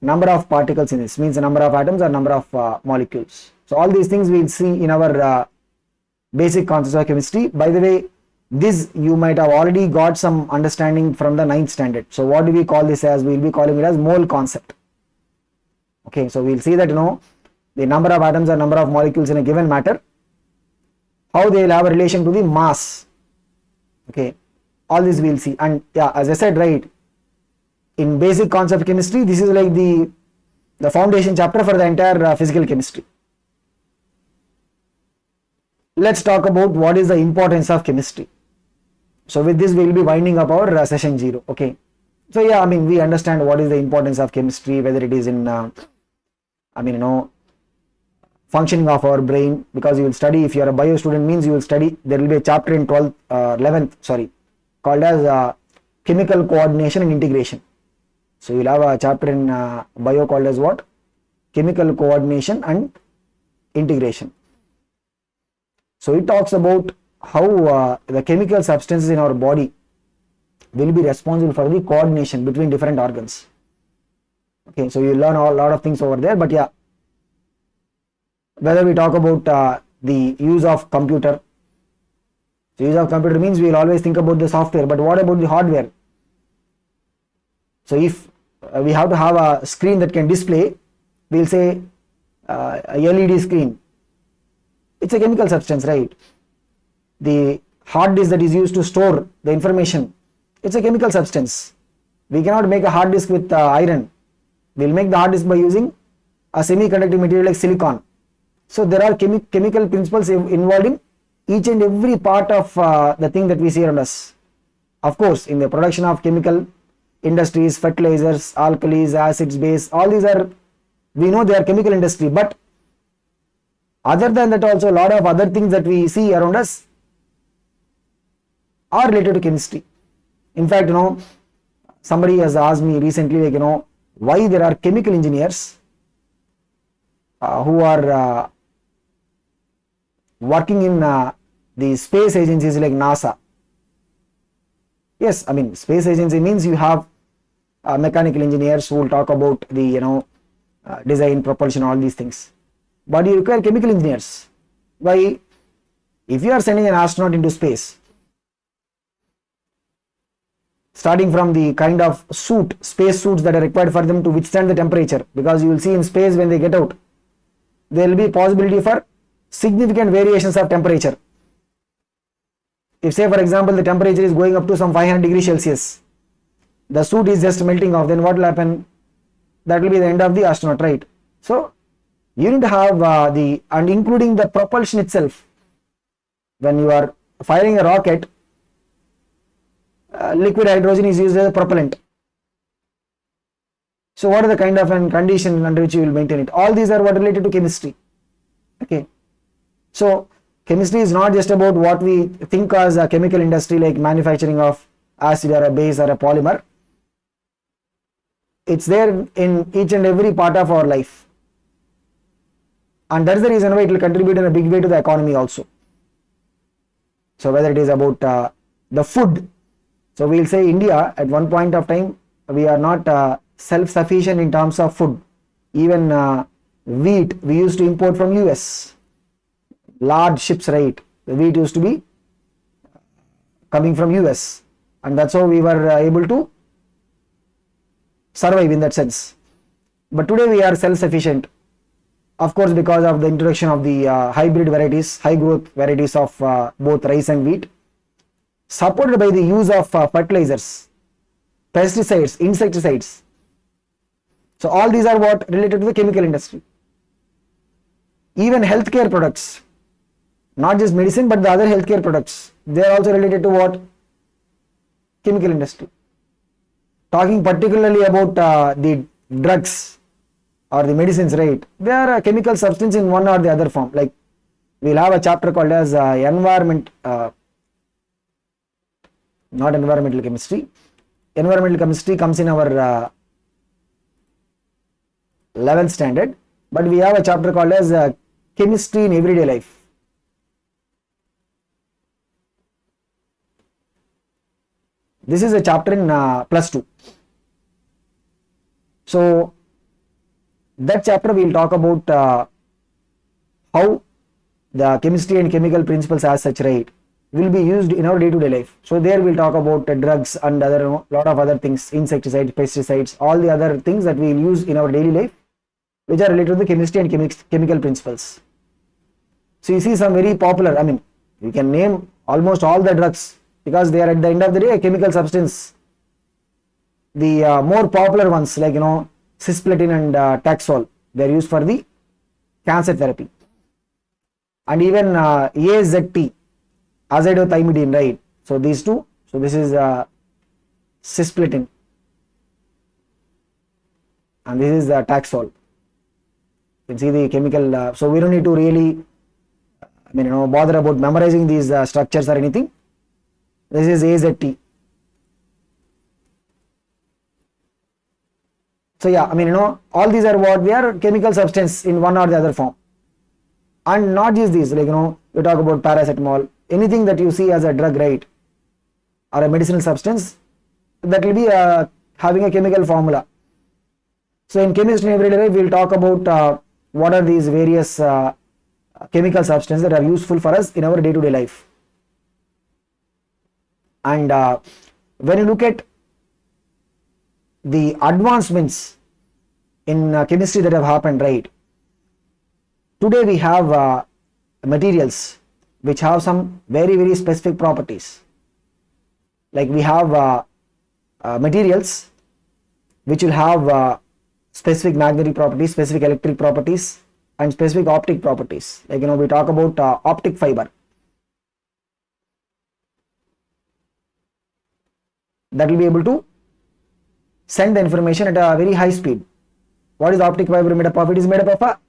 number of particles in this, means the number of atoms or number of molecules. So all these things we'll see in our basic concepts of chemistry. By the way, this you might have already got some understanding from the 9th standard. So what do we call this as? We'll be calling it as mole concept. Okay, so we'll see that the number of atoms or number of molecules in a given matter, how they will have a relation to the mass. Okay, all this we'll see. And yeah, as I said, right, in basic concept of chemistry, this is like the foundation chapter for the entire physical chemistry. Let's talk about what is the importance of chemistry. So with this we will be winding up our session 0. Okay, so yeah, I mean, we understand what is the importance of chemistry, whether it is in functioning of our brain, because you will study, if you are a bio student, means you will study, there will be a chapter in 11th called as chemical coordination and integration. So you will have a chapter in bio called as what? Chemical coordination and integration. So it talks about how the chemical substances in our body will be responsible for the coordination between different organs. Okay, so you learn a lot of things over there. But yeah, whether we talk about the use of computer, so use of computer means we will always think about the software, but what about the hardware? So if we have to have a screen that can display, we will say a LED screen. It's a chemical substance, right? The hard disk that is used to store the information, it's a chemical substance. We cannot make a hard disk with iron. We'll make the hard disk by using a semiconducting material like silicon. So there are chemical principles involved in each and every part of the thing that we see around us. Of course, in the production of chemical industries, fertilizers, alkalis, acids, base, all these are, we know they are chemical industry, but other than that also a lot of other things that we see around us are related to chemistry. In fact, somebody has asked me recently, like, why there are chemical engineers who are working in the space agencies like NASA. Yes, I mean, space agency means you have mechanical engineers who will talk about the design, propulsion, all these things, but you require chemical engineers. Why? If you are sending an astronaut into space, starting from the kind of space suits that are required for them to withstand the temperature, because you will see in space when they get out, there will be possibility for significant variations of temperature. If, say for example, the temperature is going up to some 500 degrees Celsius, the suit is just melting off, then what will happen? That will be the end of the astronaut, right? So you need to have and including the propulsion itself. When you are firing a rocket, liquid hydrogen is used as a propellant. So what are the kind of condition under which you will maintain it? All these are what related to chemistry. Okay, so chemistry is not just about what we think as a chemical industry, like manufacturing of acid or a base or a polymer. It's there in each and every part of our life, and that's the reason why it will contribute in a big way to the economy also. So whether it is about the food, so we will say India at one point of time, we are not self-sufficient in terms of food. Even wheat we used to import from US, large ships, right? The wheat used to be coming from US, and that's how we were able to survive in that sense. But today we are self-sufficient. Of course, because of the introduction of the hybrid varieties, high growth varieties of both rice and wheat, supported by the use of fertilizers, pesticides, insecticides. So all these are what related to the chemical industry. Even healthcare products, not just medicine but the other healthcare products, they are also related to what? Chemical industry. Talking particularly about the drugs or the medicines, right? They are a chemical substance in one or the other form. Like we'll have a chapter called as environment, not environmental chemistry. Environmental chemistry comes in our 11th standard, but we have a chapter called as chemistry in everyday life. This is a chapter in plus 2. So that chapter we will talk about how the chemistry and chemical principles as such, right, will be used in our day-to-day life. So there we'll talk about drugs and other lot of other things, insecticides, pesticides, all the other things that we will use in our daily life, which are related to the chemistry and chemical principles. So you see some very popular, I mean, you can name almost all the drugs because they are at the end of the day a chemical substance. The more popular ones like cisplatin and Taxol, they are used for the cancer therapy. And even AZT, azithromycin, right? So these two, so this is cisplatin and this is Taxol. You can see the chemical, so we don't need to really bother about memorizing these structures or anything. This is AZT. So yeah, all these are what? They are chemical substance in one or the other form. And not just these, like we talk about paracetamol, anything that you see as a drug, right, or a medicinal substance, that will be having a chemical formula. So in chemistry and everyday life, we will talk about what are these various chemical substances that are useful for us in our day-to-day life. And when you look at the advancements in chemistry that have happened, right, today we have materials which have some very, very specific properties. Like we have materials which will have specific magnetic properties, specific electric properties, and specific optic properties. Like we talk about optic fiber. That will be able to send the information at a very high speed. What is optic fiber made up of? It is made up of a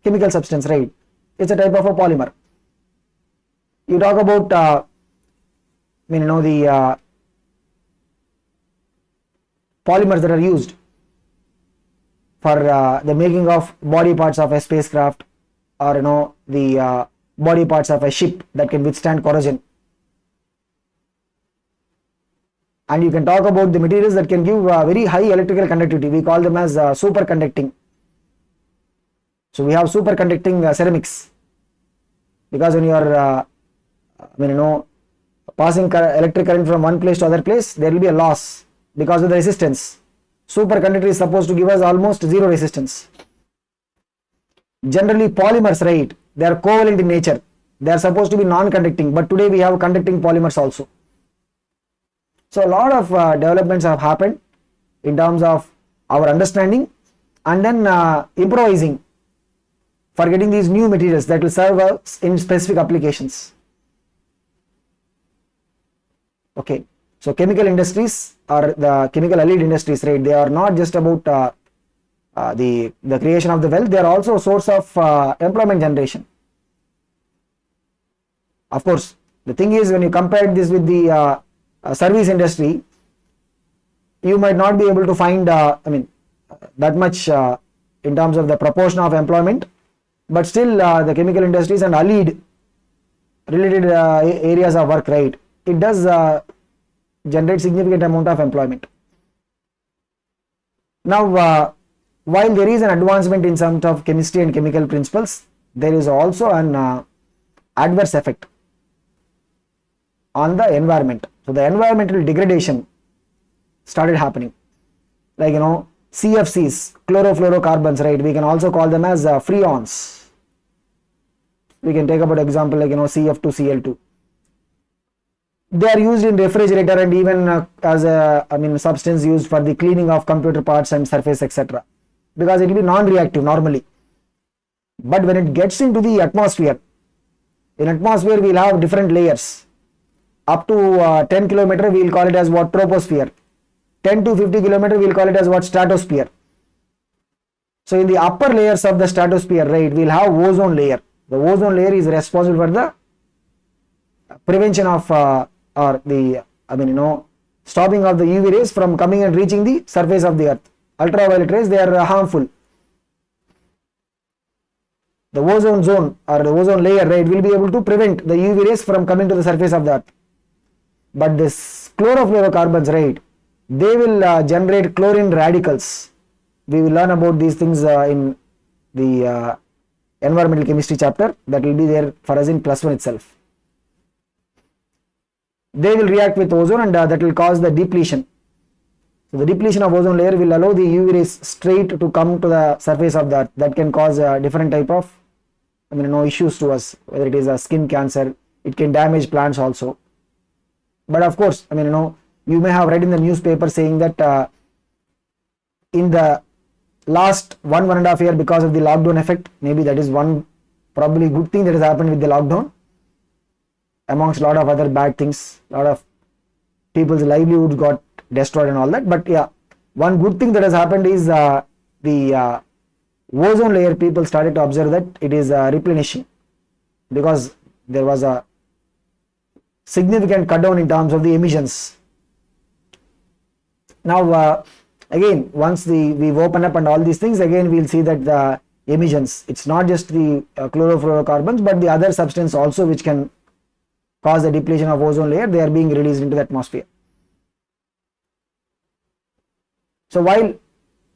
chemical substance, right? It's a type of a polymer. You talk about the polymers that are used for the making of body parts of a spacecraft, or the body parts of a ship that can withstand corrosion. And you can talk about the materials that can give very high electrical conductivity. We call them as superconducting. So we have superconducting ceramics, because when you are passing electric current from one place to other place, there will be a loss because of the resistance. Superconductor is supposed to give us almost zero resistance. Generally polymers, right, they are covalent in nature. They are supposed to be non-conducting, but today we have conducting polymers also. So a lot of developments have happened in terms of our understanding, and then improvising for getting these new materials that will serve us in specific applications. Okay, so chemical industries or the chemical allied industries, right, they are not just about the creation of the wealth, they are also a source of employment generation. Of course, the thing is, when you compare this with the service industry, you might not be able to find that much in terms of the proportion of employment, but still the chemical industries and allied related areas of work, right, it does generate significant amount of employment. Now while there is an advancement in terms of chemistry and chemical principles, there is also an adverse effect on the environment. So the environmental degradation started happening. Like CFCs, chlorofluorocarbons, right? We can also call them as freons. We can take about example like CF2Cl2. They are used in refrigerator and even as a substance used for the cleaning of computer parts and surface, etc. Because it will be non-reactive normally. But when it gets into the atmosphere, in atmosphere we will have different layers. Up to 10 kilometer we will call it as what? Troposphere. 10 to 50 kilometer we will call it as what? Stratosphere. So in the upper layers of the stratosphere, right, we will have ozone layer. The ozone layer is responsible for the prevention of stopping of the UV rays from coming and reaching the surface of the earth. Ultraviolet rays, they are harmful. The ozone zone or the ozone layer, right, will be able to prevent the UV rays from coming to the surface of the earth. But this chlorofluorocarbons, right, they will generate chlorine radicals. We will learn about these things in the environmental chemistry chapter. That will be there for us in +1 itself. They will react with ozone and that will cause the depletion. So the depletion of ozone layer will allow the UV rays straight to come to the surface of the earth. That can cause different type of issues to us, whether it is a skin cancer, it can damage plants also. But of course, you may have read in the newspaper saying that in the last 1.5 year, because of the lockdown effect, maybe that is one probably good thing that has happened with the lockdown, amongst a lot of other bad things, a lot of people's livelihoods got destroyed and all that. But yeah, one good thing that has happened is the ozone layer, people started to observe that it is replenishing, because there was a significant cut down in terms of the emissions. Now again, once we open up and all these things, again we will see that the emissions, it's not just the chlorofluorocarbons but the other substance also which can cause the depletion of ozone layer, they are being released into the atmosphere. So while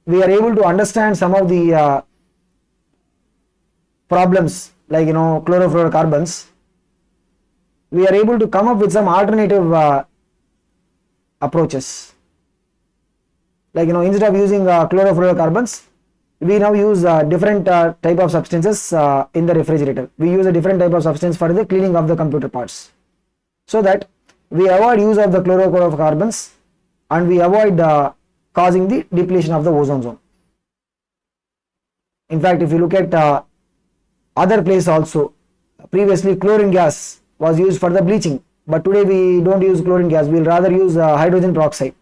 we are able to understand some of the problems like chlorofluorocarbons, we are able to come up with some alternative approaches. Like instead of using chlorofluorocarbons, we now use different type of substances in the refrigerator. We use a different type of substance for the cleaning of the computer parts, so that we avoid use of the chlorofluorocarbons and we avoid causing the depletion of the ozone zone. In fact, if you look at other places also, previously chlorine gas was used for the bleaching, but today we don't use chlorine gas, we will rather use hydrogen peroxide.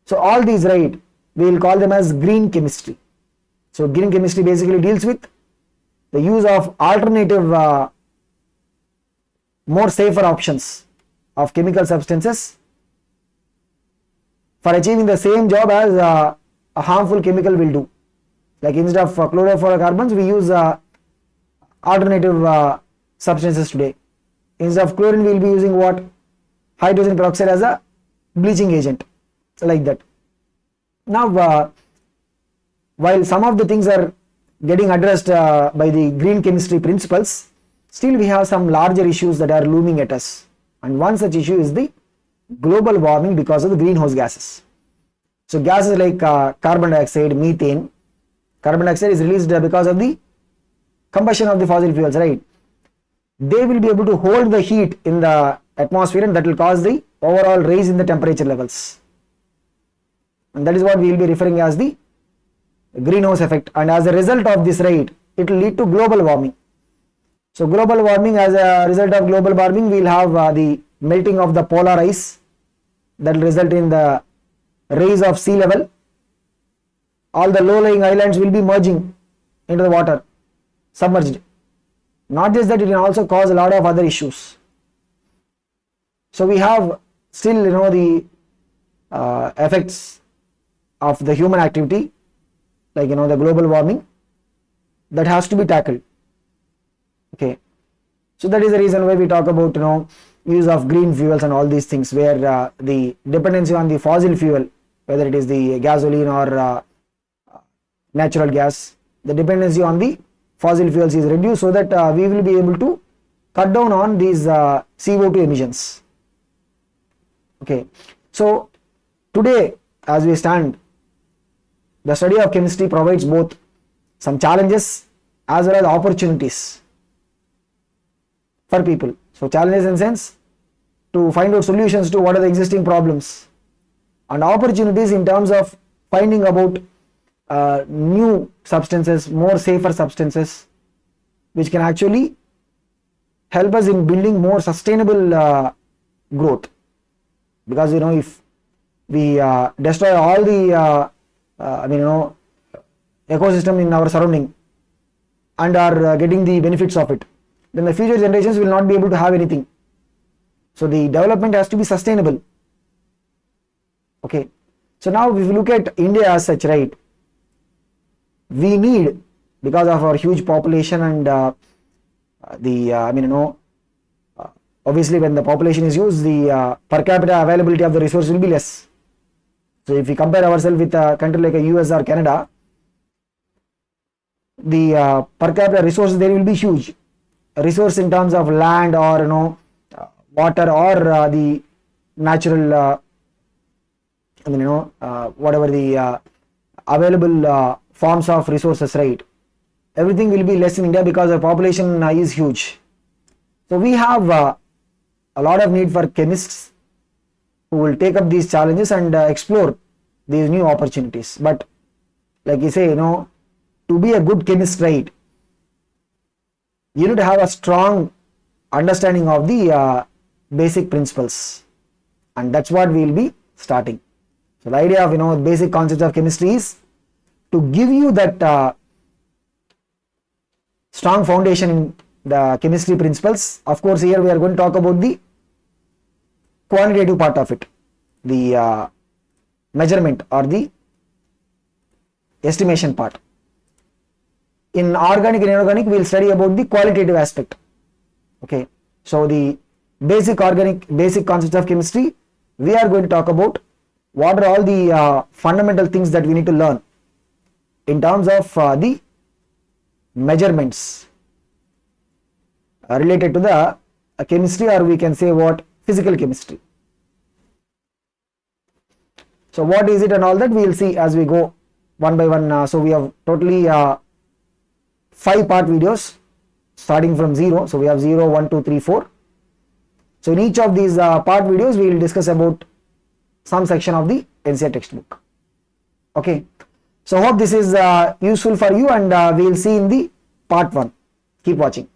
So all these, right, we will call them as green chemistry. So green chemistry basically deals with the use of alternative more safer options of chemical substances for achieving the same job as a harmful chemical will do. Like instead of chlorofluorocarbons, we use alternative substances today. Instead of chlorine, we will be using what? Hydrogen peroxide as a bleaching agent. So like that. Now while some of the things are getting addressed by the green chemistry principles, still we have some larger issues that are looming at us, and one such issue is the global warming because of the greenhouse gases. So gases like carbon dioxide, methane. Carbon dioxide is released because of the combustion of the fossil fuels, right? They will be able to hold the heat in the atmosphere, and that will cause the overall rise in the temperature levels, and that is what we will be referring as the greenhouse effect. And as a result of this, right, it will lead to global warming. So global warming, as a result of global warming, we will have the melting of the polar ice that will result in the rise of sea level. All the low-lying islands will be merging into the water, submerged. Not just that, it can also cause a lot of other issues. So we have still the effects of the human activity, like the global warming, that has to be tackled. Okay, so that is the reason why we talk about use of green fuels and all these things, where the dependency on the fossil fuel, whether it is the gasoline or natural gas, the dependency on the fossil fuels is reduced, so that we will be able to cut down on these CO2 emissions. Okay, so today as we stand, the study of chemistry provides both some challenges as well as opportunities for people. So challenges in sense to find out solutions to what are the existing problems, and opportunities in terms of finding about new substances, more safer substances, which can actually help us in building more sustainable growth. Because if we destroy all the ecosystem in our surrounding and are getting the benefits of it, then the future generations will not be able to have anything. So the development has to be sustainable. Okay, so now if you look at India as such, right, we need, because of our huge population and obviously when the population is huge, the per capita availability of the resource will be less. So if we compare ourselves with a country like a US or Canada, the per capita resources there will be huge. Resource in terms of land or water or the natural whatever the available forms of resources, right, everything will be less in India because the population is huge. So we have a lot of need for chemists who will take up these challenges and explore these new opportunities. But like you say, to be a good chemist, right, you need to have a strong understanding of the basic principles, and that's what we will be starting. So the idea of basic concepts of chemistry is to give you that strong foundation in the chemistry principles. Of course, here we are going to talk about the quantitative part of it, the measurement or the estimation part. In organic and inorganic, we will study about the qualitative aspect. Okay, so the basic concepts of chemistry, we are going to talk about what are all the fundamental things that we need to learn in terms of the measurements related to the chemistry, or we can say what physical chemistry. So what is it and all that we will see as we go one by one. So we have totally 5-part videos starting from 0. So we have 0, 1, 2, 3, 4. So in each of these part videos we will discuss about some section of the NCERT textbook. Okay, so hope this is useful for you, and we will see in the part 1. Keep watching.